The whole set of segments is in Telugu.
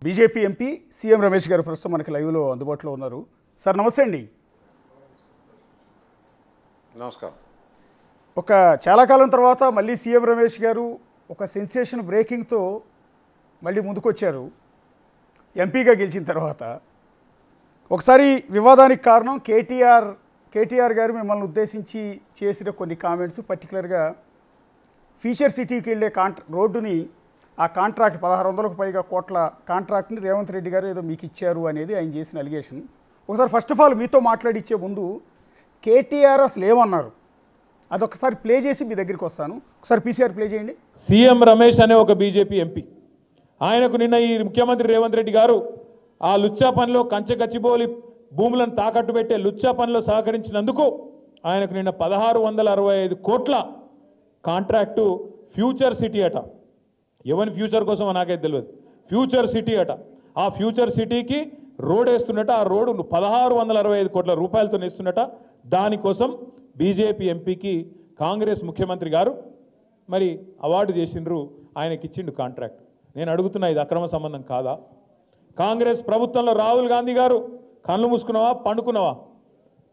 బీజేపీ ఎంపీ సీఎం రమేష్ గారు ప్రస్తుతం మనకి లైవ్లో అందుబాటులో ఉన్నారు. సార్ నమస్తే అండి. నమస్కారం. చాలా కాలం తర్వాత మళ్ళీ సీఎం రమేష్ గారు ఒక సెన్సేషన్ బ్రేకింగ్తో మళ్ళీ ముందుకొచ్చారు. ఎంపీగా గెలిచిన తర్వాత ఒకసారి వివాదానికి కారణం కేటీఆర్ గారు మిమ్మల్ని ఉద్దేశించి చేసిన కొన్ని కామెంట్స్, పర్టికులర్గా ఫీచర్ సిటీకి వెళ్ళే రోడ్డుని ఆ కాంట్రాక్ట్ 1600కు పైగా కోట్ల కాంట్రాక్ట్ని రేవంత్ రెడ్డి గారు ఏదో మీకు ఇచ్చారు అనేది ఆయన చేసిన అలిగేషన్. ఒకసారి ఫస్ట్ ఆఫ్ ఆల్ మీతో మాట్లాడిచ్చే ముందు కేటీఆర్ అసలు ఏమన్నారు అదొకసారి ప్లే చేసి మీ దగ్గరికి వస్తాను. ఒకసారి పీసీఆర్ ప్లే చేయండి. సీఎం రమేష్ అనే ఒక బీజేపీ ఎంపీ, ఆయనకు నిన్న ఈ ముఖ్యమంత్రి రేవంత్ రెడ్డి గారు ఆ లుచ్చా పనిలో కంచెకచ్చిబోలి భూములను తాకట్టు పెట్టే లుచ్చా పనిలో సహకరించినందుకు ఆయనకు నిన్న 1665 కోట్ల కాంట్రాక్టు ఫ్యూచర్ సిటీ అట. ఎవరి ఫ్యూచర్ కోసం నాకైతే తెలియదు. ఫ్యూచర్ సిటీ అట. ఆ ఫ్యూచర్ సిటీకి రోడ్ వేస్తున్నట. ఆ రోడ్డు 1665 కోట్ల రూపాయలతో వేస్తున్నట. దానికోసం బీజేపీ ఎంపీకి కాంగ్రెస్ ముఖ్యమంత్రి గారు మరి అవార్డు చేసిండ్రు, ఆయనకి ఇచ్చిండు కాంట్రాక్ట్. నేను అడుగుతున్నా, ఇది అక్రమ సంబంధం కాదా? కాంగ్రెస్ ప్రభుత్వంలో రాహుల్ గాంధీ గారు కళ్ళు మూసుకున్నావా పండుకున్నావా?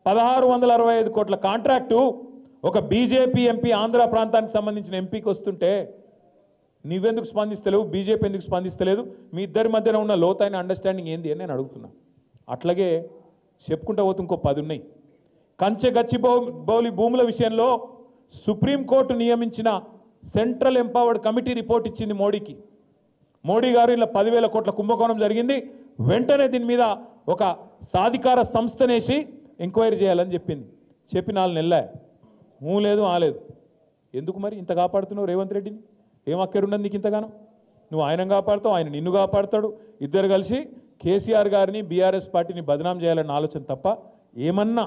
1665 కోట్ల కాంట్రాక్టు ఒక బీజేపీ ఎంపీ, ఆంధ్ర ప్రాంతానికి సంబంధించిన ఎంపీకి వస్తుంటే నీవెందుకు స్పందిస్తలేవు? బీజేపీ ఎందుకు స్పందిస్తలేదు? మీ ఇద్దరి మధ్యన ఉన్న లోతైన అండర్స్టాండింగ్ ఏంది అని నేను అడుగుతున్నా. అట్లాగే చెప్పుకుంటా పోతే ఇంకో 10 ఉన్నాయి. కంచెగచ్చిబౌలి భూముల విషయంలో సుప్రీంకోర్టు నియమించిన సెంట్రల్ ఎంపవర్డ్ కమిటీ రిపోర్ట్ ఇచ్చింది మోడీకి. మోడీ గారు ఇలా 10,000 కోట్ల కుంభకోణం జరిగింది, వెంటనే దీని మీద ఒక సాధికార సంస్థనేసి ఎంక్వైరీ చేయాలని చెప్పింది. చెప్పి 4 నెలలే లేదు ఆలేదు. ఎందుకు మరి ఇంత కాపాడుతున్నావు రేవంత్ రెడ్డిని? ఏం అక్కరున్నది నీకు ఇంతగానో? నువ్వు ఆయన కాపాడుతావు, ఆయన నిన్ను కాపాడుతాడు. ఇద్దరు కలిసి కేసీఆర్ గారిని, బీఆర్ఎస్ పార్టీని బదనాం చేయాలన్న ఆలోచన తప్ప ఏమన్నా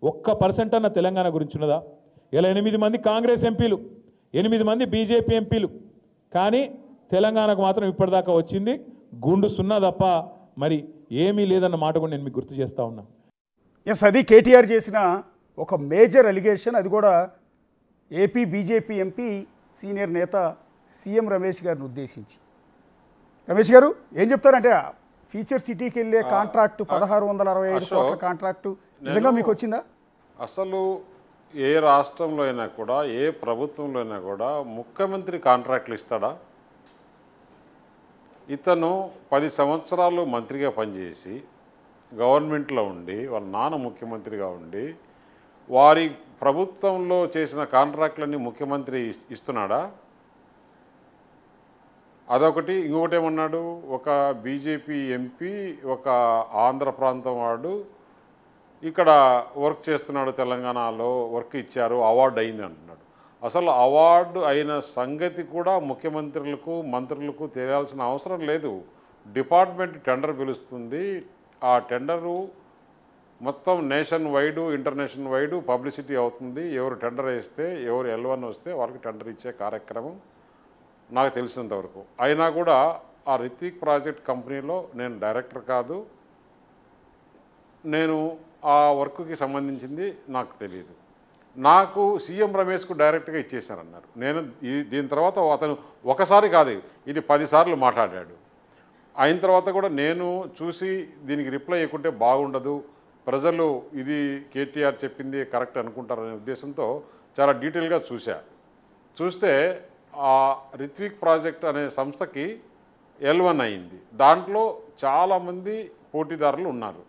1% అన్న తెలంగాణ గురించి ఉన్నదా? ఇలా 8 మంది కాంగ్రెస్ ఎంపీలు, 8 మంది బీజేపీ ఎంపీలు, కానీ తెలంగాణకు మాత్రం ఇప్పటిదాకా వచ్చింది గుండు సున్నా తప్ప మరి ఏమీ లేదన్న మాట కూడా నేను మీకు గుర్తు చేస్తూ ఉన్నా. ఎస్, అది కేటీఆర్ చేసిన ఒక మేజర్ అలిగేషన్. అది కూడా ఏపీ బీజేపీ ఎంపీ సీనియర్ నేత సీఎం రమేష్ గారిని ఉద్దేశించి. రమేష్ గారు ఏం చెప్తారంటే ఫ్యూచర్ సిటీకి వెళ్ళే కాంట్రాక్టు 1665 కోట్ల కాంట్రాక్టు నిజంగా మీకు వచ్చిందా? అసలు ఏ రాష్ట్రంలో అయినా కూడా, ఏ ప్రభుత్వంలో అయినా కూడా ముఖ్యమంత్రి కాంట్రాక్ట్లు ఇస్తాడా? ఇతను 10 సంవత్సరాలు మంత్రిగా పనిచేసి గవర్నమెంట్లో ఉండి, వాళ్ళ నాన్న ముఖ్యమంత్రిగా ఉండి, వారి ప్రభుత్వంలో చేసిన కాంట్రాక్ట్లన్నీ ముఖ్యమంత్రి ఇస్తున్నాడా? అదొకటి. ఇంకొకటి ఏమన్నాడు, ఒక బీజేపీ ఎంపీ ఒక ఆంధ్ర ప్రాంతం వాడు ఇక్కడ వర్క్ చేస్తున్నాడు, తెలంగాణలో వర్క్ ఇచ్చారు, అవార్డు అయింది అంటున్నాడు. అసలు అవార్డు అయిన సంగతి కూడా ముఖ్యమంత్రులకు, మంత్రులకు తెలియాల్సిన అవసరం లేదు. డిపార్ట్మెంట్ టెండర్ పిలుస్తుంది. ఆ టెండరు మొత్తం nation wide, international wide publicity అవుతుంది. ఎవరు టెండర్ వేస్తే, ఎవరు L1 వస్తే వాళ్ళకి టెండర్ ఇచ్చే కార్యక్రమం నాకు తెలిసినంతవరకు. అయినా కూడా ఆ రిత్విక్ ప్రాజెక్ట్ కంపెనీలో నేను డైరెక్టర్ కాదు, నేను ఆ వర్క్కి సంబంధించింది నాకు తెలియదు. నాకు సీఎం రమేష్కు డైరెక్ట్గా ఇచ్చేసానన్నారు. నేను దీని తర్వాత అతను ఒకసారి కాదు, ఇది 10 సార్లు మాట్లాడాడు. అయిన తర్వాత కూడా నేను చూసి దీనికి రిప్లై ఇవ్వకుంటే బాగుండదు, ప్రజలు ఇది కేటీఆర్ చెప్పింది కరెక్ట్ అనుకుంటారనే ఉద్దేశంతో చాలా డీటెయిల్గా చూస్తే ఆ రిత్విక్ ప్రాజెక్ట్ అనే సంస్థకి L1 అయింది. దాంట్లో చాలామంది పోటీదారులు ఉన్నారు,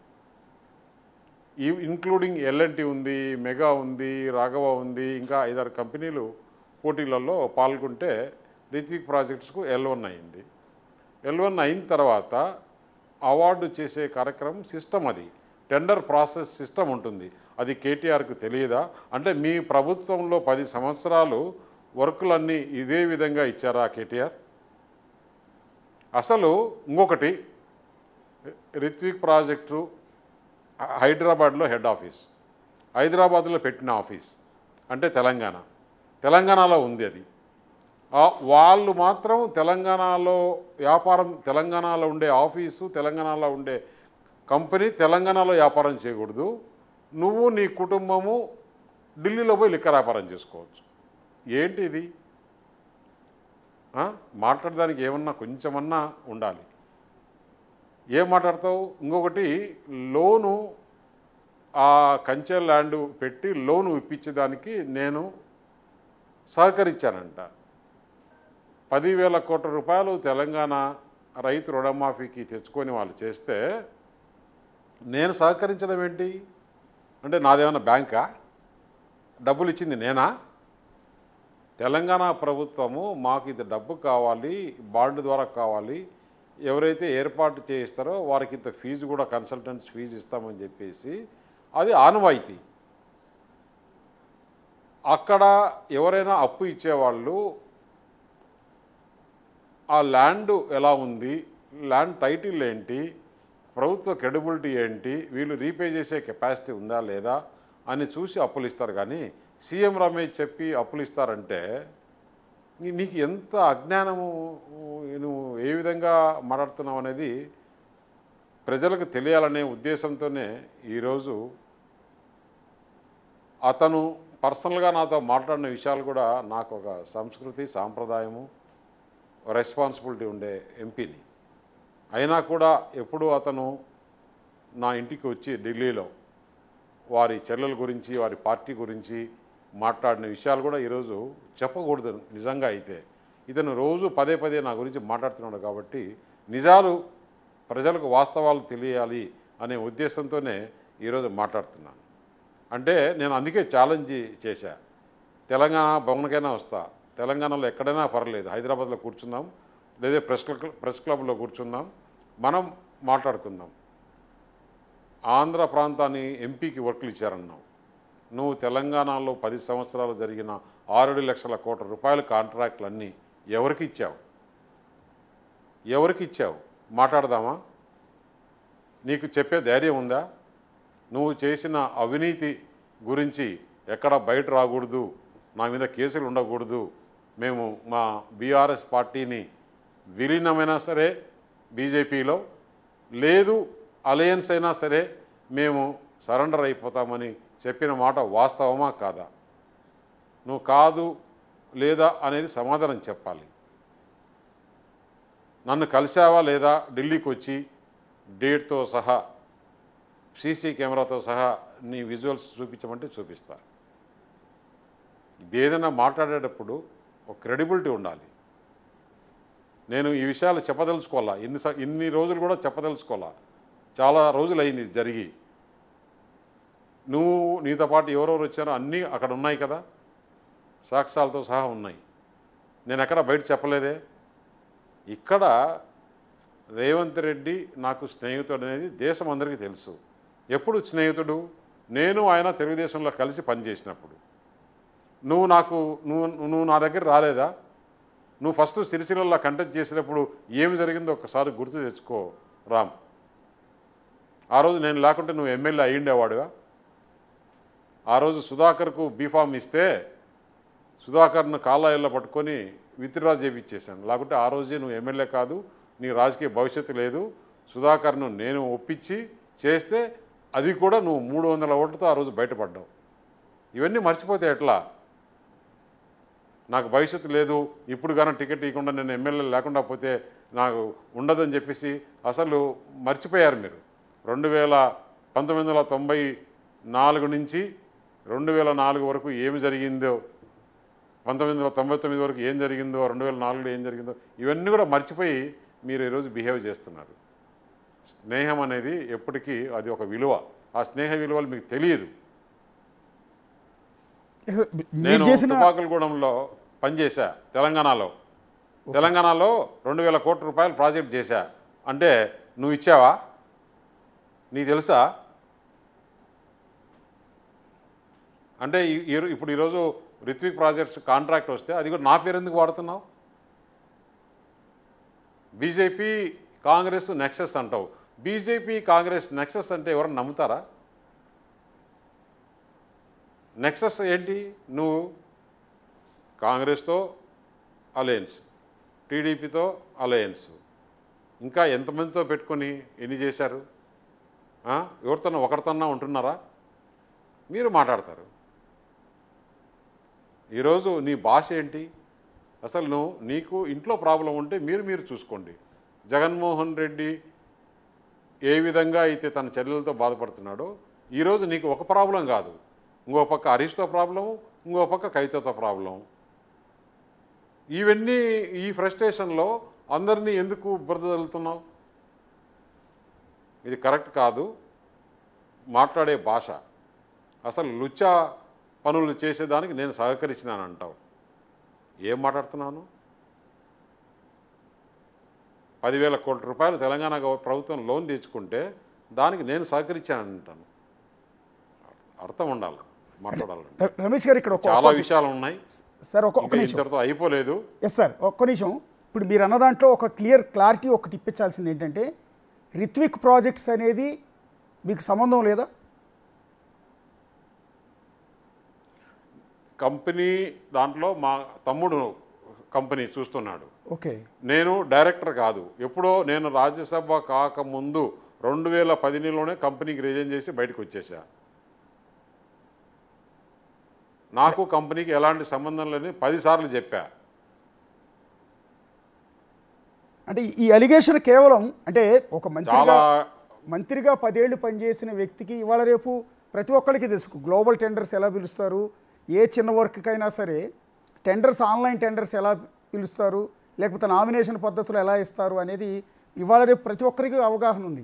ఇంక్లూడింగ్ L&T ఉంది, మెగా ఉంది, రాఘవ ఉంది, ఇంకా 5-6 కంపెనీలు పోటీలలో పాల్గొంటే రిత్విక్ ప్రాజెక్ట్స్కు L1 అయింది. L1 అయిన తర్వాత అవార్డు చేసే కార్యక్రమం సిస్టమ్, అది టెండర్ ప్రాసెస్ సిస్టమ్ ఉంటుంది. అది కేటీఆర్కు తెలియదా? అంటే మీ ప్రభుత్వంలో 10 సంవత్సరాలు వర్కులన్నీ ఇదే విధంగా ఇచ్చారా కేటీఆర్? అసలు ఇంకొకటి, రిత్విక్ ప్రాజెక్టు హైదరాబాద్లో హెడ్ ఆఫీస్, హైదరాబాద్లో పెట్టిన ఆఫీస్ అంటే తెలంగాణలో ఉంది. అది వాళ్ళు మాత్రం తెలంగాణలో వ్యాపారం, తెలంగాణలో ఉండే ఆఫీసు, తెలంగాణలో ఉండే కంపెనీ తెలంగాణలో వ్యాపారం చేయకూడదు. నువ్వు నీ కుటుంబము ఢిల్లీలో పోయి లిక్కర్ వ్యాపారం చేసుకోవచ్చు. ఏంటి ఇది? మాట్లాడడానికి ఏమన్నా కొంచెమన్నా ఉండాలి. ఏం మాట్లాడతావు? ఇంకొకటి లోను ఆ కంచె ల్యాండ్ పెట్టి లోను ఇప్పించేదానికి నేను సహకరించానంట. 10,000 కోట్ల రూపాయలు తెలంగాణ రైతు రుణమాఫీకి తెచ్చుకొని వాళ్ళు చేస్తే నేను సహకరించడం ఏంటి? అంటే నాదేమన్నా బ్యాంకా? డబ్బులు ఇచ్చింది నేనా? తెలంగాణ ప్రభుత్వము మాకు ఇది డబ్బు కావాలి, బాండ్ ద్వారా కావాలి, ఎవరైతే ఏర్పాటు చేయిస్తారో వారికి ఇంత ఫీజు కూడా కన్సల్టెంట్స్ ఫీజు ఇస్తామని చెప్పేసి అది ఆనవాయితీ. అక్కడ ఎవరైనా అప్పు ఇచ్చేవాళ్ళు ఆ ల్యాండ్ ఎలా ఉంది, ల్యాండ్ టైటిల్ ఏంటి, ప్రభుత్వ క్రెడిబిలిటీ ఏంటి, వీళ్ళు రీపే చేసే కెపాసిటీ ఉందా లేదా అని చూసి అప్పులు ఇస్తారు. కానీ సీఎం రమేష్ చెప్పి అప్పులు ఇస్తారంటే నీకు ఎంత అజ్ఞానము, నువ్వు ఏ విధంగా మాట్లాడుతున్నావు అనేది ప్రజలకు తెలియాలనే ఉద్దేశంతోనే ఈరోజు అతను పర్సనల్గా నాతో మాట్లాడిన విషయాలు కూడా నాకు ఒక సంస్కృతి సాంప్రదాయము రెస్పాన్సిబిలిటీ ఉండే ఎంపీని అయినా కూడా ఎప్పుడు అతను నా ఇంటికి వచ్చి ఢిల్లీలో వారి చెల్లెల గురించి వారి పార్టీ గురించి మాట్లాడిన విషయాలు కూడా ఈరోజు చెప్పకూడదు. నిజంగా అయితే ఇతను రోజు పదే పదే నా గురించి మాట్లాడుతున్నాడు కాబట్టి నిజాలు ప్రజలకు వాస్తవాలు తెలియాలి అనే ఉద్దేశంతోనే ఈరోజు మాట్లాడుతున్నాను. అంటే నేను అందుకే ఛాలెంజ్ చేశా, తెలంగాణ భవన్కైనా వస్తా, తెలంగాణలో ఎక్కడైనా పర్లేదు, హైదరాబాద్లో కూర్చుందాం, లేదా ప్రెస్ క్లబ్లో కూర్చుందాం, మనం మాట్లాడుకుందాం. ఆంధ్ర ప్రాంతాన్ని ఎంపీకి వర్కులు ఇచ్చారన్నావు, నువ్వు తెలంగాణలో 10 సంవత్సరాలు జరిగిన 6 లక్షల కోట్ల రూపాయల కాంట్రాక్టులన్నీ ఎవరికి ఇచ్చావు? ఎవరికి ఇచ్చావు? మాట్లాడదామా? నీకు చెప్పే ధైర్యం ఉందా? నువ్వు చేసిన అవినీతి గురించి ఎక్కడ బయట రాకూడదు, నా మీద కేసులు ఉండకూడదు, మేము మా బీఆర్ఎస్ పార్టీని విలీనమైనా సరే బీజేపీలో, లేదు అలయన్స్ అయినా సరే మేము సరెండర్ అయిపోతామని చెప్పిన మాట వాస్తవమా కాదా? నువ్వు కాదు లేదా అనేది సమాధానం చెప్పాలి. నన్ను కలిసావా లేదా? ఢిల్లీకి వచ్చి డేట్తో సహా సీసీ కెమెరాతో సహా నీ విజువల్స్ చూపించమంటే చూపిస్తా. ఇదేదైనా మాట్లాడేటప్పుడు ఒక క్రెడిబిలిటీ ఉండాలి. నేను ఈ విషయాలు చెప్పదలుచుకోవాలా, ఇన్ని రోజులు కూడా చెప్పదలుచుకోవాలా, చాలా రోజులు అయింది జరిగి. నువ్వు నీతో పాటు ఎవరెవరు వచ్చారో అన్నీ అక్కడ ఉన్నాయి కదా, సాక్ష్యాలతో సహా ఉన్నాయి. నేను ఎక్కడ బయట చెప్పలేదే. ఇక్కడ రేవంత్ రెడ్డి నాకు స్నేహితుడు అనేది దేశం అందరికీ తెలుసు. ఎప్పుడు స్నేహితుడు? నేను ఆయన తెలుగుదేశంలో కలిసి పనిచేసినప్పుడు. నువ్వు నా దగ్గర రాలేదా? నువ్వు ఫస్ట్ సిరిసిల్లలో కంటెస్ట్ చేసినప్పుడు ఏమి జరిగిందో ఒకసారి గుర్తు తెచ్చుకో రామ్. ఆ రోజు నేను లేకుంటే నువ్వు ఎమ్మెల్యే అయ్యిండేవాడుగా. ఆ రోజు సుధాకర్కు బీఫామ్ ఇస్తే సుధాకర్ను కాళ్ళ పట్టుకొని విత్డ్రా చేయించేశాను. లేకుంటే ఆ రోజే నువ్వు ఎమ్మెల్యే కాదు, నీ రాజకీయ భవిష్యత్తు లేదు. సుధాకర్ను నేను ఒప్పించి చేస్తే అది కూడా నువ్వు 300 ఓట్లతో ఆ రోజు బయటపడ్డావు. ఇవన్నీ మర్చిపోతే ఎట్లా? నాకు భవిష్యత్తు లేదు, ఇప్పుడు కానీ టికెట్ ఇవ్వకుండా నేను ఎమ్మెల్యే లేకుండా పోతే నాకు ఉండదని చెప్పేసి అసలు మర్చిపోయారు మీరు. 1994 నుంచి 2004 వరకు ఏమి జరిగిందో, 1999 వరకు ఏం జరిగిందో, 2004లో ఏం జరిగిందో ఇవన్నీ కూడా మర్చిపోయి మీరు ఈరోజు బిహేవ్ చేస్తున్నారు. స్నేహం అనేది ఎప్పటికీ అది ఒక విలువ. ఆ స్నేహ విలువలు మీకు తెలియదు. నేను తుపాకులగూడెంలో పనిచేశా తెలంగాణలో 2,000 కోట్ల రూపాయలు ప్రాజెక్ట్ చేశా అంటే నువ్వు ఇచ్చావా? నీకు తెలుసా? అంటే ఇప్పుడు ఈరోజు రిత్విక్ ప్రాజెక్ట్స్ కాంట్రాక్ట్ వస్తే అది కూడా నా పేరు ఎందుకు వాడుతున్నావు? బీజేపీ కాంగ్రెస్ నెక్సెస్ అంటావు. బీజేపీ కాంగ్రెస్ నెక్సెస్ అంటే ఎవరన్నా నమ్ముతారా? నెక్సెస్ ఏంటి? నువ్వు కాంగ్రెస్తో అలయన్స్, టీడీపీతో అలయన్స్, ఇంకా ఎంతమందితో పెట్టుకొని ఎన్ని చేశారు? ఎవరితోనో ఒకరితోన్నా ఉంటున్నారా? మీరు మాట్లాడతారు. ఈరోజు నీ భాష ఏంటి? అసలు నీకు ఇంట్లో ప్రాబ్లం ఉంటే మీరు చూసుకోండి. జగన్మోహన్ రెడ్డి ఏ విధంగా అయితే తన చర్యలతో బాధపడుతున్నాడో ఈరోజు నీకు ఒక ప్రాబ్లం కాదు, ఇంకో పక్క హరీష్తో ప్రాబ్లం, ఇంకో పక్క కవితతో ప్రాబ్లం. ఇవన్నీ ఈ ఫ్రస్ట్రేషన్లో అందరినీ ఎందుకు బురద చల్లుతున్నావు? ఇది కరెక్ట్ కాదు. మాట్లాడే భాష అసలు లుచ్చా పనులు చేసేదానికి నేను సహకరించినాను అంటావు. ఏం మాట్లాడుతున్నాను? 10,000 కోట్ల రూపాయలు తెలంగాణ ప్రభుత్వం లోన్ తెచ్చుకుంటే దానికి నేను సహకరించాను అంటాను. అర్థం ఉండాలి మాట్లాడాలంటే. రమేష్ గారు ఇక్కడ చాలా విషయాలు ఉన్నాయి సార్. ఒక నిమిషం, ఇంతటితో అయిపోలేదు. ఎస్ సార్, ఒక్క నిమిషం. ఇప్పుడు మీరు అన్న దాంట్లో ఒక క్లారిటీ ఒకటి ఇప్పించాల్సింది ఏంటంటే, రిత్విక్ ప్రాజెక్ట్స్ అనేది మీకు సంబంధం లేదా? కంపెనీ దాంట్లో మా తమ్ముడు కంపెనీ చూస్తున్నాడు. ఓకే, నేను డైరెక్టర్ కాదు. ఎప్పుడో నేను రాజ్యసభ కాకముందు 2018లోనే కంపెనీకి రిజైన్ చేసి బయటకు వచ్చేసా. నాకు కంపెనీకి ఎలాంటి సంబంధం లేని 10 సార్లు చెప్పా. అంటే ఈ అలిగేషన్ కేవలం అంటే ఒక చాలా మంత్రిగా 10 ఏళ్ళు పనిచేసిన వ్యక్తికి ఇవాళ రేపు ప్రతి ఒక్కరికి తెలుసు గ్లోబల్ టెండర్స్ ఎలా పిలుస్తారు, ఏ చిన్న వర్క్కైనా సరే టెండర్స్, ఆన్లైన్ టెండర్స్ ఎలా పిలుస్తారు, లేకపోతే నామినేషన్ పద్ధతులు ఎలా ఇస్తారు అనేది ఇవాళ రేపు ప్రతి ఒక్కరికి అవగాహన ఉంది.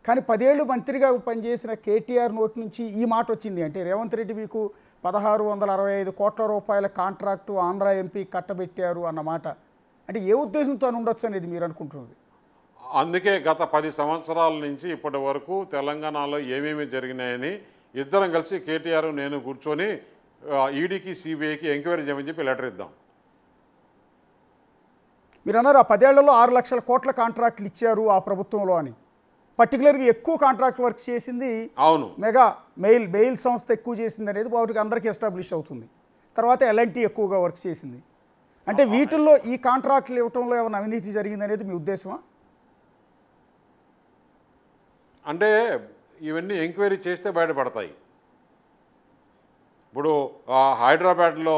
కానీ 10 ఏళ్ళు మంత్రిగా పనిచేసిన కేటీఆర్ నోటి నుంచి ఈ మాట వచ్చింది అంటే, రేవంత్ రెడ్డి మీకు 1665 కోట్ల రూపాయల కాంట్రాక్టు ఆంధ్ర ఎంపీ కట్టబెట్టారు అన్నమాట. అంటే ఏ ఉద్దేశంతో ఉండొచ్చు అనేది మీరు అనుకుంటున్నది? అందుకే గత 10 సంవత్సరాల నుంచి ఇప్పటి వరకు తెలంగాణలో ఏమేమి జరిగినాయని ఇద్దరం కలిసి కేటీఆర్ నేను కూర్చొని ఈడీకి సిబిఐకి ఎంక్వైరీ చేయమని చెప్పి లెటర్ ఇద్దాం. మీరు అన్నారు ఆ 10 ఏళ్లలో 6 లక్షల కోట్ల కాంట్రాక్టులు ఇచ్చారు ఆ ప్రభుత్వంలో అని. పర్టికులర్గా ఎక్కువ కాంట్రాక్ట్ వర్క్ చేసింది అవును, మెగా బెయిల్ సంస్థ ఎక్కువ చేసింది అనేది వాటికి అందరికీ ఎస్టాబ్లిష్ అవుతుంది. తర్వాత ఎల్ఎన్టీ ఎక్కువగా వర్క్ చేసింది. అంటే వీటిల్లో ఈ కాంట్రాక్టులు ఇవ్వటంలో ఏమైనా అవినీతి జరిగింది అనేది మీ ఉద్దేశమా? అంటే ఇవన్నీ ఎంక్వైరీ చేస్తే బయటపడతాయి. ఇప్పుడు హైదరాబాద్లో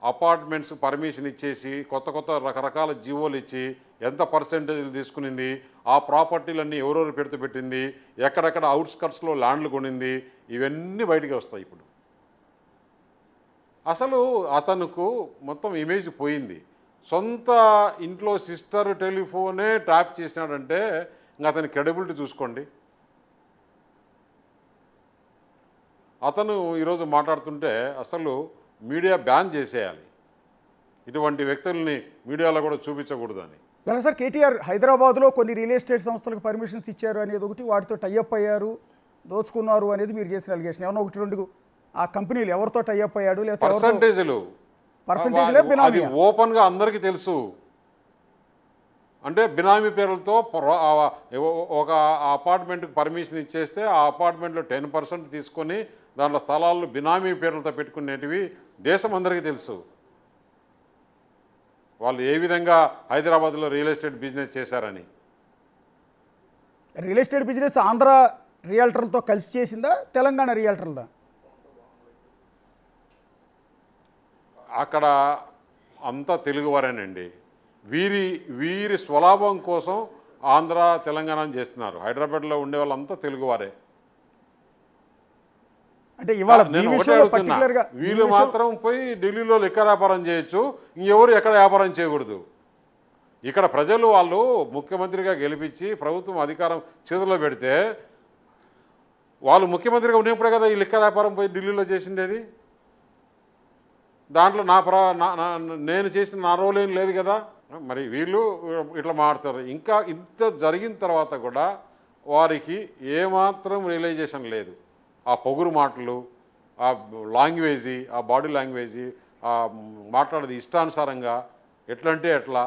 అపార్ట్మెంట్స్ పర్మిషన్ ఇచ్చేసి కొత్త రకరకాల జీవోలు ఇచ్చి ఎంత పర్సెంటేజ్లు తీసుకునింది, ఆ ప్రాపర్టీలన్నీ ఎవరెవరు పెడుతూ పెట్టింది, ఎక్కడెక్కడ అవుట్స్కట్స్లో ల్యాండ్లు కొనింది, ఇవన్నీ బయటికి వస్తాయి. ఇప్పుడు అసలు అతనుకు మొత్తం ఇమేజ్ పోయింది. సొంత ఇంట్లో సిస్టర్ టెలిఫోనే ట్యాప్ చేసినాడంటే ఇంకా అతని క్రెడిబిలిటీ చూసుకోండి. అతను ఈరోజు మాట్లాడుతుంటే అసలు మీడియా బ్యాన్ చేసేయాలి, ఇటువంటి వ్యక్తుల్ని మీడియాలో కూడా చూపించకూడదు అని. ఎలా సార్, కేటీఆర్ హైదరాబాద్లో కొన్ని రియల్ ఎస్టేట్ సంస్థలకు పర్మిషన్స్ ఇచ్చారు అనేది ఒకటి, వాటితో టైఅప్ అయ్యారు, దోచుకున్నారు అనేది మీరు చేసిన అలిగేషన్. ఏమన్నా 1-2 ఆ కంపెనీలు ఎవరితో టైఅప్ అయ్యాడు, లేకపోతే పర్సంటేజ్లే అది ఓపెన్గా అందరికీ తెలుసు. అంటే బినామీ పేర్లతో ఒక అపార్ట్మెంట్కి పర్మిషన్ ఇచ్చేస్తే ఆ అపార్ట్మెంట్లో 10% తీసుకొని దాంట్లో స్థలాలు బినామీ పేర్లతో పెట్టుకునేటివి దేశం అందరికీ తెలుసు. వాళ్ళు ఏ విధంగా హైదరాబాద్లో రియల్ ఎస్టేట్ బిజినెస్ చేశారని. రియల్ ఎస్టేట్ బిజినెస్ ఆంధ్ర రియల్టర్లతో కలిసి చేసిందా, తెలంగాణ రియల్టర్లదా? అక్కడ అంతా తెలుగువారేనండి. వీరి స్వలాభం కోసం ఆంధ్ర తెలంగాణ చేస్తున్నారు. హైదరాబాద్లో ఉండే వాళ్ళంతా తెలుగువారే. అంటే ఇవాళ నేను ఒకటే అడుగుతున్నా, వీళ్ళు మాత్రం పోయి ఢిల్లీలో లెక్క వ్యాపారం చేయొచ్చు, ఇంకెవరు ఎక్కడ వ్యాపారం చేయకూడదు. ఇక్కడ ప్రజలు వాళ్ళు ముఖ్యమంత్రిగా గెలిపించి ప్రభుత్వం అధికారం చేతుల్లో పెడితే వాళ్ళు ముఖ్యమంత్రిగా ఉన్నప్పుడే కదా ఈ లెక్క వ్యాపారం పోయి ఢిల్లీలో చేసిండేది. దాంట్లో నేను చేసిన నా రోల్ ఏం లేదు కదా. మరి వీళ్ళు ఇట్లా మాట్లాడతారు. ఇంకా ఇంత జరిగిన తర్వాత కూడా వారికి ఏమాత్రం రియలైజేషన్ లేదు. ఆ పొగురు మాటలు, ఆ లాంగ్వేజీ, ఆ బాడీ లాంగ్వేజీ, ఆ మాట్లాడేది ఇష్టానుసారంగా ఎట్లంటే ఎట్లా.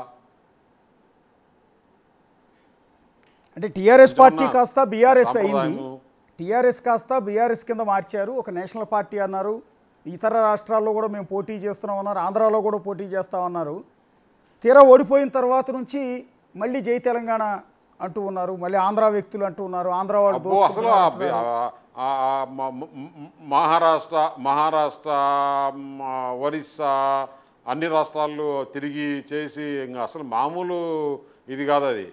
అంటే టీఆర్ఎస్ పార్టీ కాస్త బీఆర్ఎస్ అయింది, టీఆర్ఎస్ కాస్త బీఆర్ఎస్ కింద మార్చారు, ఒక నేషనల్ పార్టీ అన్నారు, ఇతర రాష్ట్రాల్లో కూడా మేము పోటీ చేస్తున్నామన్నారు, ఆంధ్రాలో కూడా పోటీ చేస్తామన్నారు. తీరా ఓడిపోయిన తర్వాత నుంచి మళ్ళీ జై తెలంగాణ అంటూ ఉన్నారు, మళ్ళీ ఆంధ్ర వ్యక్తులు అంటూ ఉన్నారు, ఆంధ్ర వాళ్ళు. అసలు మహారాష్ట్ర ఒరిస్సా అన్ని రాష్ట్రాల్లో తిరిగి చేసి ఇంకా అసలు మామూలు ఇది కాదు అది.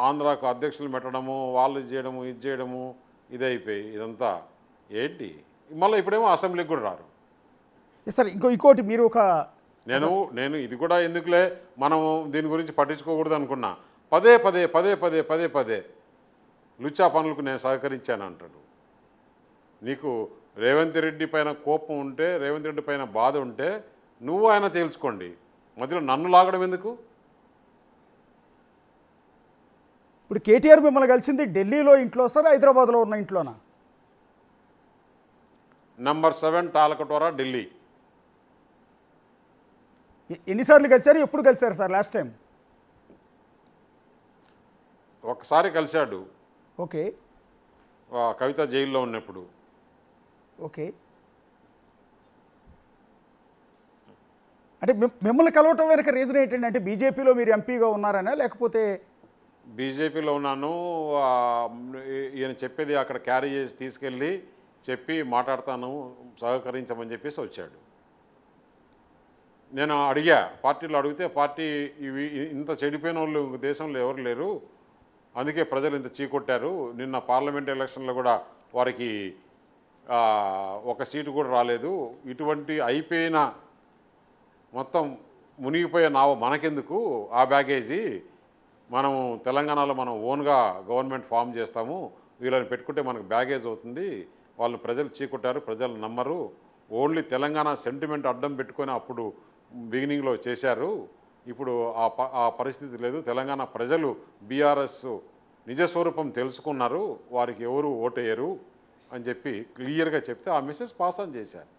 ఆంధ్రాకు అధ్యక్షులు పెట్టడము, వాళ్ళు చేయడము, ఇది చేయడము, ఇదైపోయి ఇదంతా ఏంటి? మళ్ళీ ఇప్పుడేమో అసెంబ్లీకి కూడా రారు. సార్ ఇంకోటి మీరు ఒక నేను ఇది కూడా ఎందుకులే మనం దీని గురించి పట్టించుకోకూడదు అనుకున్నా. పదే పదే పదే పదే పదే పదే లుచ్చా పనులకు నేను సహకరించాను అంటాడు. నీకు రేవంత్ రెడ్డి పైన కోపం ఉంటే, రేవంత్ రెడ్డి పైన బాధ ఉంటే నువ్వు ఆయన తేల్చుకోండి, మధ్యలో నన్ను లాగడం ఎందుకు? ఇప్పుడు కేటీఆర్ మిమ్మల్ని కలిసింది ఢిల్లీలో ఇంట్లో సార్, హైదరాబాద్లో ఉన్న ఇంట్లోనా? నంబర్ 7 టాలకటోరా, ఢిల్లీ. ఎన్నిసార్లు కలిశారు, ఎప్పుడు కలిశారు సార్ లాస్ట్ టైం? ఒకసారి కలిశాడు, ఓకే కవిత జైల్లో ఉన్నప్పుడు. ఓకే, అంటే మిమ్మల్ని కలవటం వెనక రీజన్ ఏంటండి? అంటే బీజేపీలో మీరు ఎంపీగా ఉన్నారనా, లేకపోతే? బీజేపీలో ఉన్నాను, ఈయన చెప్పేది అక్కడ క్యారీ చేసి తీసుకెళ్ళి చెప్పి మాట్లాడతాను, సహకరించమని చెప్పేసి వచ్చాడు. నేను అడిగా, పార్టీలో అడిగితే పార్టీ ఇవి ఇంత చెడిపోయిన వాళ్ళు దేశంలో ఎవరు లేరు, అందుకే ప్రజలు ఇంత చీకొట్టారు. నిన్న పార్లమెంట్ ఎలక్షన్లో కూడా వారికి ఒక సీటు కూడా రాలేదు. ఇటువంటి అయిపోయిన మొత్తం మునిగిపోయే నావ మనకెందుకు ఆ బ్యాగేజీ? మనము తెలంగాణలో మనం ఓన్గా గవర్నమెంట్ ఫామ్ చేస్తాము, వీళ్ళని పెట్టుకుంటే మనకు బ్యాగేజ్ అవుతుంది. వాళ్ళు ప్రజలు చీకొట్టారు, ప్రజలు నమ్మరు. ఓన్లీ తెలంగాణ సెంటిమెంట్ అడ్డం పెట్టుకొని అప్పుడు బిగినింగ్లో చేశారు. ఇప్పుడు ఆ పరిస్థితి లేదు. తెలంగాణ ప్రజలు బీఆర్ఎస్ నిజస్వరూపం తెలుసుకున్నారు, వారికి ఎవరు ఓటేయరు అని చెప్పి క్లియర్గా చెప్తే ఆ మెసేజ్ పాస్ ఆన్ చేశారు.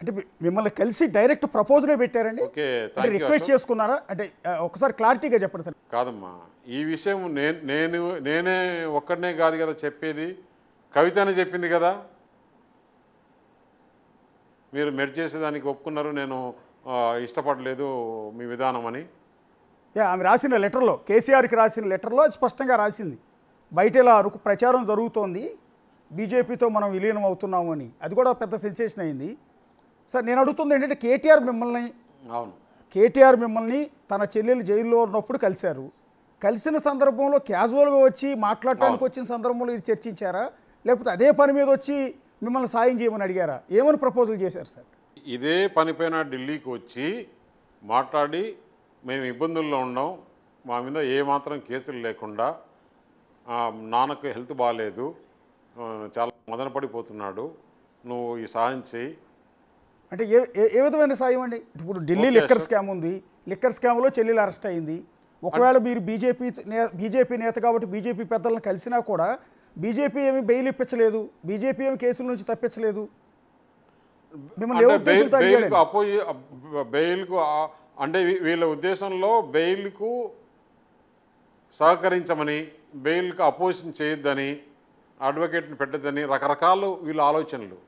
అంటే మిమ్మల్ని కలిసి డైరెక్ట్ ప్రపోజలే పెట్టారండి? ఓకే, రిక్వెస్ట్ చేసుకున్నారా? అంటే ఒకసారి క్లారిటీగా చెప్పండి సార్. కాదమ్మా, ఈ విషయం నేనే ఒక్కడనే కాదు కదా చెప్పేది, కవితనే చెప్పింది కదా. మీరు మెడ్ చేసేదానికి ఒప్పుకున్నారు, నేను ఇష్టపడలేదు మీ విధానం అని. ఆమె రాసిన లెటర్లో, కేసీఆర్కి రాసిన లెటర్లో స్పష్టంగా రాసింది, బయట ఇలా ప్రచారం జరుగుతోంది, బీజేపీతో మనం విలీనం అవుతున్నాము అని. అది కూడా పెద్ద సెన్సేషన్ అయింది. సార్ నేను అడుగుతుంది ఏంటంటే, కేటీఆర్ మిమ్మల్ని తన చెల్లెలు జైల్లో ఉన్నప్పుడు కలిశారు. కలిసిన సందర్భంలో క్యాజువల్గా వచ్చి మాట్లాడటానికి వచ్చిన సందర్భంలో ఇది చర్చించారా, లేకపోతే అదే పని మీద వచ్చి మిమ్మల్ని సాయం చేయమని అడిగారా? ఏమని ప్రపోజల్ చేశారు సార్? ఇదే పనిపైన ఢిల్లీకి వచ్చి మాట్లాడి, మేము ఇబ్బందుల్లో ఉన్నాం, మా మీద ఏమాత్రం కేసులు లేకుండా, నాన్నకు హెల్త్ బాగాలేదు, చాలా మదన పడిపోతున్నాడు, నువ్వు ఈ సహాయం చేయి. అంటే ఏ విధమైన సాయం అండి? ఇప్పుడు ఢిల్లీ లిక్కర్ స్కామ్ ఉంది, లిక్కర్ స్కామ్లో చెల్లెలు అరెస్ట్ అయింది. ఒకవేళ మీరు బీజేపీ నేత కాబట్టి బీజేపీ పెద్దలను కలిసినా కూడా బీజేపీ ఏమి బెయిల్ ఇప్పించలేదు, బీజేపీ ఏమి కేసుల నుంచి తప్పించలేదు. బెయిల్కు అంటే వీళ్ళ ఉద్దేశంలో బెయిల్కు సహకరించమని, బెయిల్కు అపోజిషన్ చేయొద్దని, అడ్వకేట్ని పెట్టద్దని రకరకాలు వీళ్ళ ఆలోచనలు.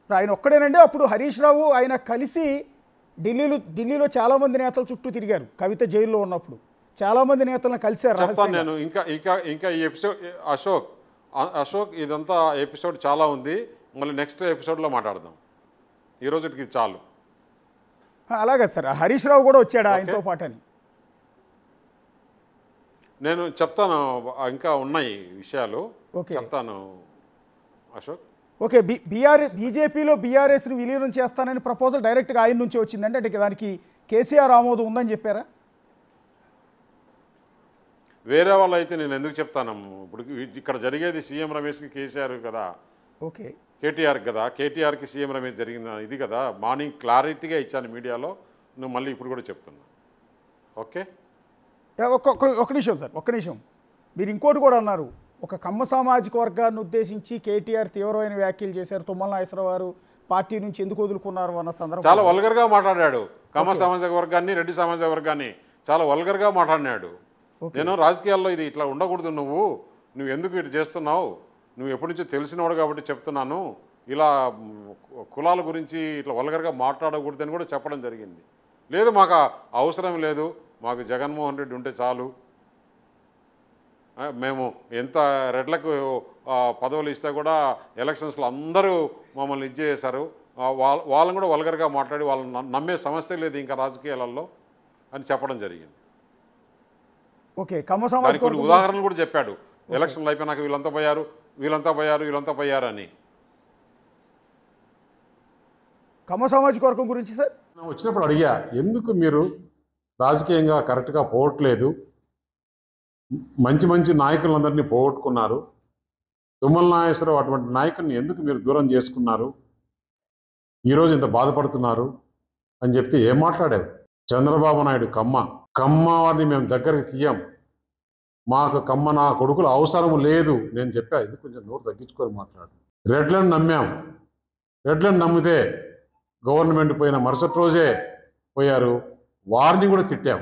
ఆయన ఒక్కడేనండి. అప్పుడు హరీష్ రావు ఆయన కలిసి ఢిల్లీలో చాలామంది నేతల చుట్టూ తిరిగారు. కవిత జైల్లో ఉన్నప్పుడు చాలామంది నేతలను కలిశారు. చెప్తాను నేను. ఇంకా ఈ ఎపిసోడ్ అశోక్ ఇదంతా ఎపిసోడ్ చాలా ఉంది, మళ్ళీ నెక్స్ట్ ఎపిసోడ్లో మాట్లాడదాం. ఈరోజుకి ఇది చాలు. అలాగే సార్, హరీష్ రావు కూడా వచ్చాడు ఆయనతో పాటు అని నేను చెప్తాను. ఇంకా ఉన్నాయి విషయాలు, చెప్తాను అశోక్. ఓకే, బీజేపీలో బీఆర్ఎస్ని విలీనం చేస్తానని ప్రపోజల్ డైరెక్ట్గా ఆయన నుంచి వచ్చిందంటే అంటే దానికి కేసీఆర్ ఆమోదం ఉందని చెప్పారా? వేరే వాళ్ళు అయితే నేను ఎందుకు చెప్తాను? ఇప్పుడు ఇక్కడ జరిగేది సీఎం రమేష్కి కేసీఆర్ కదా, ఓకే కేటీఆర్ కదా, కేటీఆర్కి సీఎం రమేష్ జరిగింది ఇది కదా. మార్నింగ్ క్లారిటీగా ఇచ్చాను మీడియాలో, నువ్వు మళ్ళీ ఇప్పుడు కూడా చెప్తున్నా. ఓకే, ఒక నిమిషం సార్, ఒక్క నిమిషం. మీరు ఇంకోటి కూడా అన్నారు, ఒక కమ్మ సామాజిక వర్గాన్ని ఉద్దేశించి కేటీఆర్ తీవ్రమైన వ్యాఖ్యలు చేశారు. తుమ్మల నాగేశ్వరరావు గారు పార్టీ నుంచి ఎందుకు వదులుకున్నారు అన్న సందర్భం చాలా వల్గర్గా మాట్లాడాడు. కమ్మ సామాజిక వర్గాన్ని, రెడ్డి సామాజిక వర్గాన్ని చాలా వల్గర్గా మాట్లాడినాడు. నేను రాజకీయాల్లో ఇది ఇట్లా ఉండకూడదు, నువ్వు ఎందుకు ఇటు చేస్తున్నావు, నువ్వు ఎప్పటి నుంచో తెలిసినవాడు కాబట్టి చెప్తున్నాను, ఇలా కులాల గురించి ఇట్లా వల్గర్గా మాట్లాడకూడదని కూడా చెప్పడం జరిగింది. లేదు, మాకు అవసరం లేదు, మాకు జగన్మోహన్ రెడ్డి ఉంటే చాలు, మేము ఎంత రెడ్లకు పదవులు ఇస్తే కూడా ఎలక్షన్స్లో అందరూ మమ్మల్ని ఇచ్చేసారు, వాళ్ళని కూడా వల్గర్గా మాట్లాడి వాళ్ళని నమ్మే సమస్య లేదు ఇంకా రాజకీయాలలో. అని చెప్పడం జరిగింది. ఓకే, కమ్మ సామాజిక దానికి కొన్ని వర్గం ఉదాహరణలు కూడా చెప్పాడు. ఎలక్షన్లు అయిపోయినాక వీళ్ళంతా పోయారు, వీళ్ళంతా పోయారు, వీళ్ళంతా పోయారని. కమ్మ సామాజిక వర్గం గురించి సార్ వచ్చినప్పుడు అడిగా, ఎందుకు మీరు రాజకీయంగా కరెక్ట్గా పోవట్లేదు, మంచి మంచి నాయకులందరినీ పోగొట్టుకున్నారు, తుమ్మల నాగేశ్వరరావు అటువంటి నాయకుడిని ఎందుకు మీరు దూరం చేసుకున్నారు, ఈరోజు ఇంత బాధపడుతున్నారు అని చెప్తే ఏం మాట్లాడారు? చంద్రబాబు నాయుడు కమ్మ వారిని మేము దగ్గరికి తీయం, మాకు కమ్మ నా కొడుకులు అవసరం లేదు నేను చెప్పా. ఇది కొంచెం నోరు తగ్గించుకొని మాట్లాడు. రెడ్లను నమ్మాం, రెడ్లను నమ్మితే గవర్నమెంట్ పోయిన మరుసటి రోజే పోయారు, వారిని కూడా తిట్టాం,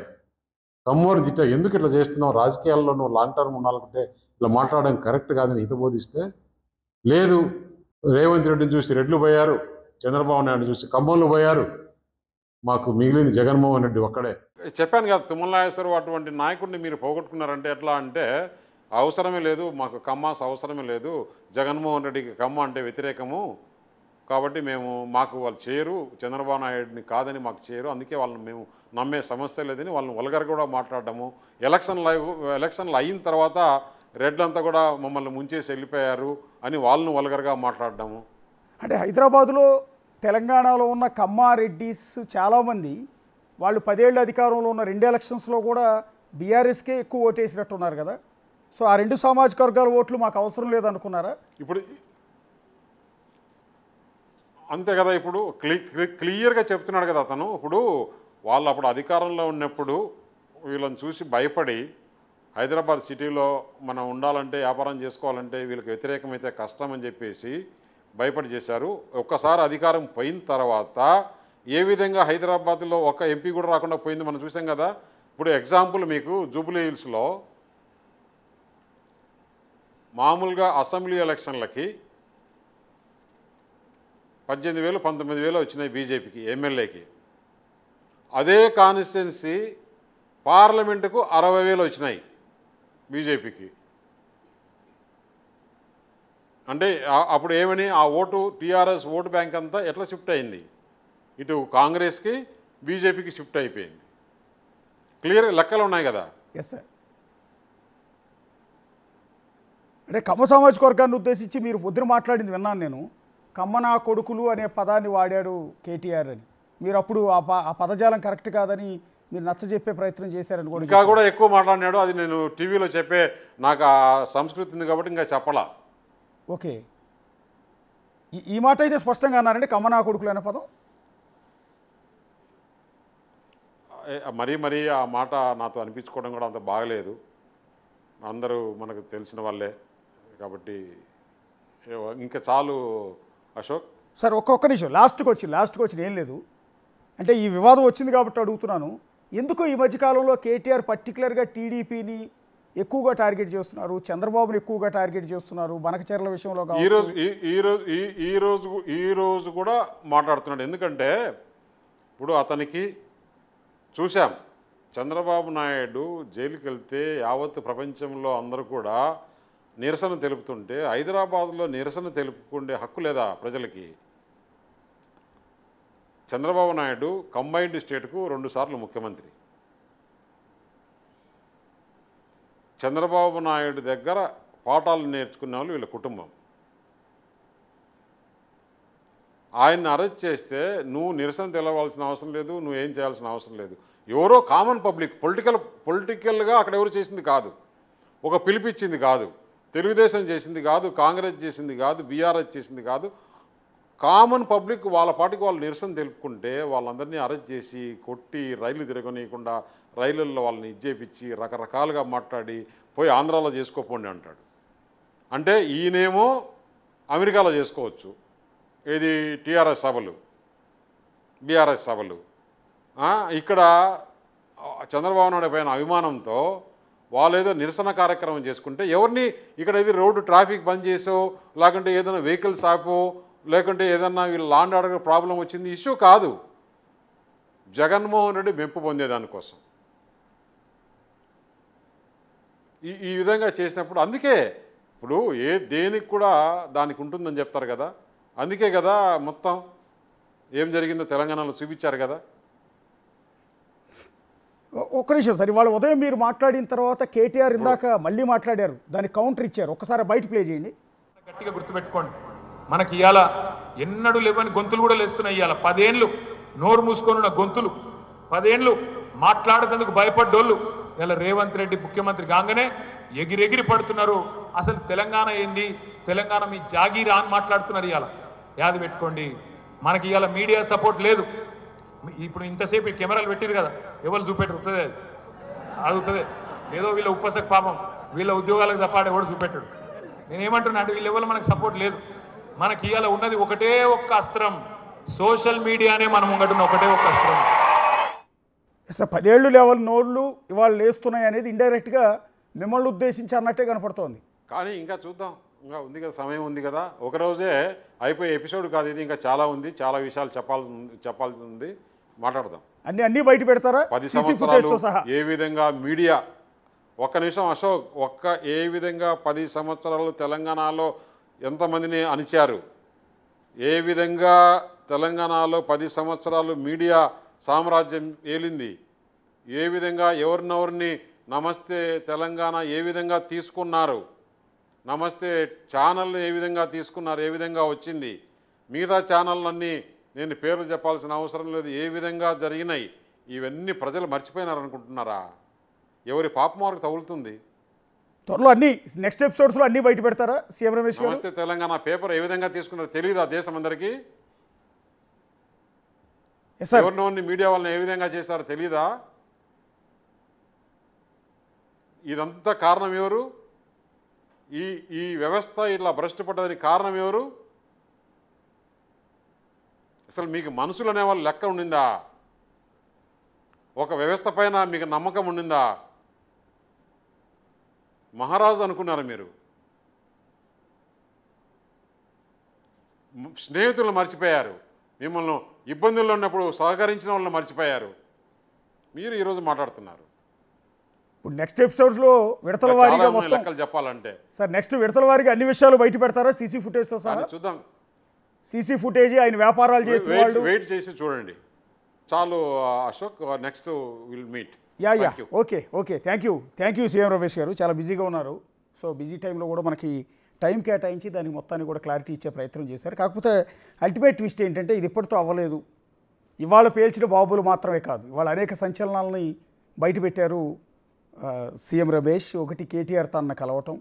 కమ్మవారిని తిట్టాం. ఎందుకు ఇట్లా చేస్తున్నావు, రాజకీయాల్లో నువ్వు లాంగ్ టర్మ్ ఉండాలంటే ఇట్లా మాట్లాడడం కరెక్ట్ కాదని హితబోధిస్తే, లేదు రేవంత్ రెడ్డిని చూసి రెడ్లు పోయారు, చంద్రబాబు నాయుడు చూసి కమ్మలు పోయారు, మాకు మిగిలింది జగన్మోహన్ రెడ్డి ఒక్కడే. చెప్పాను కదా, తుమ్మల నాగేశ్వరరావు అటువంటి నాయకుడిని మీరు పోగొట్టుకున్నారంటే ఎట్లా అంటే, అవసరమే లేదు, మాకు కమ్మాస్ అవసరమే లేదు, జగన్మోహన్ రెడ్డికి కమ్మ అంటే వ్యతిరేకము, కాబట్టి మాకు వాళ్ళు చేయరు, చంద్రబాబు నాయుడిని కాదని మాకు చేయరు, అందుకే వాళ్ళని మేము నమ్మే సమస్య లేదని వాళ్ళని వల్గర్ కూడా మాట్లాడడము. ఎలక్షన్లు అయిన తర్వాత రెడ్లంతా కూడా మమ్మల్ని ముంచేసి వెళ్ళిపోయారు అని వాళ్ళను వల్గర్గా మాట్లాడడము. అంటే హైదరాబాదులో తెలంగాణలో ఉన్న కమ్మారెడ్డిస్ చాలామంది వాళ్ళు 10 ఏళ్ళు అధికారంలో ఉన్న 2 ఎలక్షన్స్లో కూడా బీఆర్ఎస్కే ఎక్కువ ఓటేసినట్టున్నారు కదా. సో ఆ 2 సామాజిక వర్గాల ఓట్లు మాకు అవసరం లేదనుకున్నారా? ఇప్పుడు అంతే కదా, ఇప్పుడు క్లియర్గా చెప్తున్నాడు కదా అతను. ఇప్పుడు వాళ్ళు అప్పుడు అధికారంలో ఉన్నప్పుడు వీళ్ళని చూసి భయపడి హైదరాబాద్ సిటీలో మనం ఉండాలంటే, వ్యాపారం చేసుకోవాలంటే వీళ్ళకి వ్యతిరేకమైతే కష్టం అని చెప్పేసి భయపడి చేశారు. ఒక్కసారి అధికారం పోయిన తర్వాత ఏ విధంగా హైదరాబాద్లో ఒక్క ఎంపీ కూడా రాకుండా పోయింది మనం చూసాం కదా. ఇప్పుడు ఎగ్జాంపుల్ మీకు జూబ్లీ హిల్స్లో మామూలుగా అసెంబ్లీ ఎలక్షన్లకి 18,000 19,000 వచ్చినాయి బీజేపీకి ఎమ్మెల్యేకి. అదే కాన్స్టిట్యున్సీ పార్లమెంటుకు 60,000 వచ్చినాయి బీజేపీకి. అంటే అప్పుడు ఏమని ఆ ఓటు టీఆర్ఎస్ ఓటు బ్యాంక్ అంతా ఎట్లా షిఫ్ట్ అయింది, ఇటు కాంగ్రెస్కి బీజేపీకి షిఫ్ట్ అయిపోయింది. క్లియర్ లెక్కలు ఉన్నాయి కదా. Yes sir. అంటే కమ్మ సామాజిక వర్గాన్ని ఉద్దేశించి మీరు పొద్దున మాట్లాడింది విన్నాను నేను. కమ్మ నా కొడుకులు అనే పదాన్ని వాడాడు కేటీఆర్ అని. మీరు అప్పుడు ఆ పదజాలం కరెక్ట్ కాదని మీరు నచ్చజెప్పే ప్రయత్నం చేశారని కూడా ఇంకా కూడా ఎక్కువ మాట్లాడినాడు. అది నేను టీవీలో చెప్పే నాకు ఆ సంస్కృతి ఉంది కాబట్టి ఇంకా చెప్పలా. ఓకే, ఈ మాట అయితే స్పష్టంగా అన్నారండి, కమ్మ నా కొడుకులు అనే పదం. మరీ ఆ మాట నాతో అనిపించుకోవడం కూడా అంత బాగలేదు. అందరూ మనకు తెలిసిన వాళ్ళే కాబట్టి ఇంకా చాలు అశోక్. సార్ ఒక్క నిమిషం, లాస్ట్కి వచ్చింది ఏం లేదు. అంటే ఈ వివాదం వచ్చింది కాబట్టి అడుగుతున్నాను, ఎందుకు ఈ మధ్యకాలంలో కేటీఆర్ పర్టికులర్గా టీడీపీని ఎక్కువగా టార్గెట్ చేస్తున్నారు, చంద్రబాబుని ఎక్కువగా టార్గెట్ చేస్తున్నారు, బనకచర్ల విషయంలో ఈ రోజు కూడా మాట్లాడుతున్నాడు. ఎందుకంటే ఇప్పుడు అతనికి చూసాం, చంద్రబాబు నాయుడు జైలుకి వెళ్తే యావత్ ప్రపంచంలో అందరూ కూడా నిరసన తెలుపుతుంటే హైదరాబాద్లో నిరసన తెలుపుకునే హక్కు లేదా ప్రజలకి? చంద్రబాబు నాయుడు కంబైన్డ్ స్టేట్కు 2 సార్లు ముఖ్యమంత్రి. చంద్రబాబు నాయుడు దగ్గర పాఠాలు నేర్చుకునే వాళ్ళు వీళ్ళ కుటుంబం. ఆయన్ని అరెస్ట్ చేస్తే నువ్వు నిరసన తెలవాల్సిన అవసరం లేదు, నువ్వేం చేయాల్సిన అవసరం లేదు. ఎవరో కామన్ పబ్లిక్ పొలిటికల్గా అక్కడ ఎవరు చేసింది కాదు, ఒక పిలిపిచ్చింది కాదు, తెలుగుదేశం చేసింది కాదు, కాంగ్రెస్ చేసింది కాదు, బీఆర్ఎస్ చేసింది కాదు. కామన్ పబ్లిక్ వాళ్ళ పాటికి వాళ్ళు నిరసన తెలుపుకుంటే వాళ్ళందరినీ అరెస్ట్ చేసి కొట్టి రైలు తిరగనీయకుండా రైళ్ళల్లో వాళ్ళని ఇచ్చేపించి రకరకాలుగా మాట్లాడి పోయి ఆంధ్రాలో చేసుకోపోండి అంటాడు. అంటే ఈయనేమో అమెరికాలో చేసుకోవచ్చు, ఏది టీఆర్ఎస్ సభలు, బీఆర్ఎస్ సభలు. ఇక్కడ చంద్రబాబు నాయుడు పైన అభిమానంతో వాళ్ళు ఏదో నిరసన కార్యక్రమం చేసుకుంటే ఎవరిని ఇక్కడ ఏది రోడ్డు ట్రాఫిక్ బంద్ చేసో లేకుంటే ఏదైనా వెహికల్స్ ఆపో లేకుంటే ఏదన్నా వీళ్ళు లా అండ్ ఆర్డర్ ప్రాబ్లం వచ్చింది ఇష్యూ కాదు, జగన్మోహన్ రెడ్డి మెప్పు పొందేదానికోసం ఈ విధంగా చేసినప్పుడు. అందుకే ఇప్పుడు దేనికి కూడా దానికి ఉంటుందని చెప్తారు కదా, అందుకే కదా మొత్తం ఏం జరిగిందో తెలంగాణలో చూపించారు కదా. ఒక్క నిమిషం సార్, ఇవాళ ఉదయం మీరు మాట్లాడిన తర్వాత కేటీఆర్ ఇందాక మళ్ళీ మాట్లాడారు, దానికి కౌంటర్ ఇచ్చారు. ఒక్కసారి బయట ప్లే చేయండి. గట్టిగా గుర్తుపెట్టుకోండి, మనకి ఇవాళ ఎన్నడూ లేవని గొంతులు కూడా లేస్తున్నాయి. ఇవాళ 10 ఏళ్ళు నోరు మూసుకొనున్న గొంతులు, 10 ఏళ్ళు మాట్లాడేందుకు భయపడ్డోళ్ళు ఇలా రేవంత్ రెడ్డి ముఖ్యమంత్రి కాగానే ఎగిరెగిరి పడుతున్నారు. అసలు తెలంగాణ ఏంది, తెలంగాణ మీ జాగీరా అని మాట్లాడుతున్నారు. ఇవాళ యాది పెట్టుకోండి, మనకి ఇవాళ మీడియా సపోర్ట్ లేదు. ఇప్పుడు ఇంతసేపు ఈ కెమెరాలు పెట్టిరు కదా, ఎవరు చూపెట్టరు, వస్తుంది అది అవుతుంది. ఏదో వీళ్ళ ఉపసక పాపం వీళ్ళ ఉద్యోగాలకు తప్పాడు, ఎవడు చూపెట్టాడు. నేనేమంటున్నా అంటే వీళ్ళ ఎవరు మనకు సపోర్ట్ లేదు. మనకి ఇవాళ ఉన్నది ఒకటే ఒక్క అస్త్రం, సోషల్ మీడియానే మనం ఉంగటున్న ఒకటే ఒక్క అస్త్రం. అసలు 10 ఏళ్ళు లేవల్ నోళ్ళు ఇవాళ లేస్తున్నాయి అనేది ఇండైరెక్ట్గా మిమ్మల్ని ఉద్దేశించి అన్నట్టే కనపడుతోంది. కానీ ఇంకా చూద్దాం, ఇంకా ఉంది కదా, సమయం ఉంది కదా. ఒకరోజే అయిపోయే ఎపిసోడ్ కాదు ఇది, ఇంకా చాలా ఉంది, చాలా విషయాలు చెప్పాల్సి ఉంది, మాట్లాడదాం. అన్నీ బయట పెడతారా? 10 సంవత్సరాలు ఏ విధంగా మీడియా, ఒక్క నిమిషం అశోక్, ఏ విధంగా 10 సంవత్సరాలు తెలంగాణలో ఎంతమందిని అణిచారు, ఏ విధంగా తెలంగాణలో 10 సంవత్సరాలు మీడియా సామ్రాజ్యం ఏలింది, ఏ విధంగా ఎవరినెవరిని నమస్తే తెలంగాణ ఏ విధంగా తీసుకున్నారు, నమస్తే ఛానల్ని ఏ విధంగా తీసుకున్నారు, ఏ విధంగా వచ్చింది, మిగతా ఛానళ్ళన్నీ నేను పేర్లు చెప్పాల్సిన అవసరం లేదు, ఏ విధంగా జరిగినాయి, ఇవన్నీ ప్రజలు మర్చిపోయినారనుకుంటున్నారా? ఎవరి పాపం వారికి తగులుతుంది. త్వరలో అన్ని నెక్స్ట్ ఎపిసోడ్స్లో అన్నీ బయట పెడతారా సీఎం రమేష్ గారు? నమస్తే తెలంగాణ పేపర్ ఏ విధంగా తీసుకున్నారో తెలియదా దేశం అందరికీ? ఎవరినోన్ని మీడియా వాళ్ళని ఏ విధంగా చేశారో తెలీదా? ఇదంతా కారణం ఎవరు? ఈ వ్యవస్థ ఇట్లా భ్రష్టుపడ్డదని కారణం ఎవరు? అసలు మీకు మనుషులు అనేవాళ్ళు లెక్క ఉండిందా? ఒక వ్యవస్థ పైన మీకు నమ్మకం ఉండిందా? మహారాజు అనుకున్నారు మీరు, స్నేహితులను మర్చిపోయారు, మిమ్మల్ని ఇబ్బందుల్లో ఉన్నప్పుడు సహకరించిన వాళ్ళని మర్చిపోయారు. మీరు ఈరోజు మాట్లాడుతున్నారు. ఇప్పుడు నెక్స్ట్ ఎపిసోడ్స్లో విడతల వారీగా లెక్కలు చెప్పాలంటే సార్, నెక్స్ట్ విడతల వారీగా అన్ని విషయాలు బయట పెడతారా సీసీ ఫుటేజ్తో సహా? చూద్దాం. సీసీ ఫుటేజ్, ఆయన వ్యాపారాలు చేసి వాళ్ళు వెయిట్ చేసి చూడండి చాలు Ashok. Next will meet. Yeah okay thank you CM Ramesh గారు. చాలా బిజీగా ఉన్నారు. సో బిజీ టైంలో కూడా మనకి టైం కేటాయించి దానికి మొత్తాన్ని కూడా క్లారిటీ ఇచ్చే ప్రయత్నం చేశారు. కాకపోతే అల్టిమేట్ ట్విస్ట్ ఏంటంటే ఇది ఇప్పటితో అవ్వలేదు. ఇవాళ పేల్చిన బాబులు మాత్రమే కాదు, ఇవాళ అనేక సంచలనాలని బయటపెట్టారు సీఎం రమేష్. ఒకటి, కేటీఆర్ తనను కలవటం,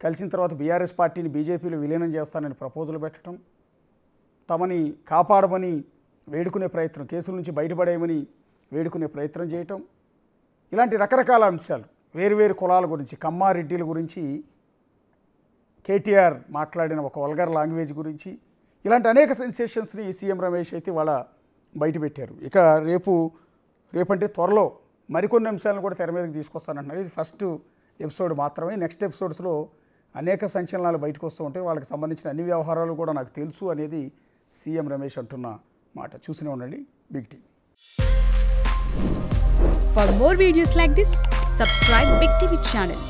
కలిసిన తర్వాత బీఆర్ఎస్ పార్టీని బీజేపీలో విలీనం చేస్తానని ప్రపోజల్ పెట్టడం, తమని కాపాడమని వేడుకునే ప్రయత్నం, కేసుల నుంచి బయటపడేయమని వేడుకునే ప్రయత్నం చేయటం, ఇలాంటి రకరకాల అంశాలు, వేరువేరు కులాల గురించి, కమ్మారెడ్డిల గురించి కేటీఆర్ మాట్లాడిన ఒక వల్గర్ లాంగ్వేజ్ గురించి, ఇలాంటి అనేక సెన్సేషన్స్ని సీఎం రమేష్ అయితే వాళ్ళ బయటపెట్టారు. ఇక రేపంటే త్వరలో మరికొన్ని అంశాలను కూడా తెర మీదకి తీసుకొస్తానంటున్నారు. ఇది ఫస్ట్ ఎపిసోడ్ మాత్రమే. నెక్స్ట్ ఎపిసోడ్స్లో అనేక సంచలనాలు బయటకు వస్తూ ఉంటాయి. వాళ్ళకి సంబంధించిన అన్ని వ్యవహారాలు కూడా నాకు తెలుసు అనేది సీఎం రమేష్ అంటున్న మాట. చూస్తూనే ఉండండి big TV. For more videos like this, subscribe Big TV channel.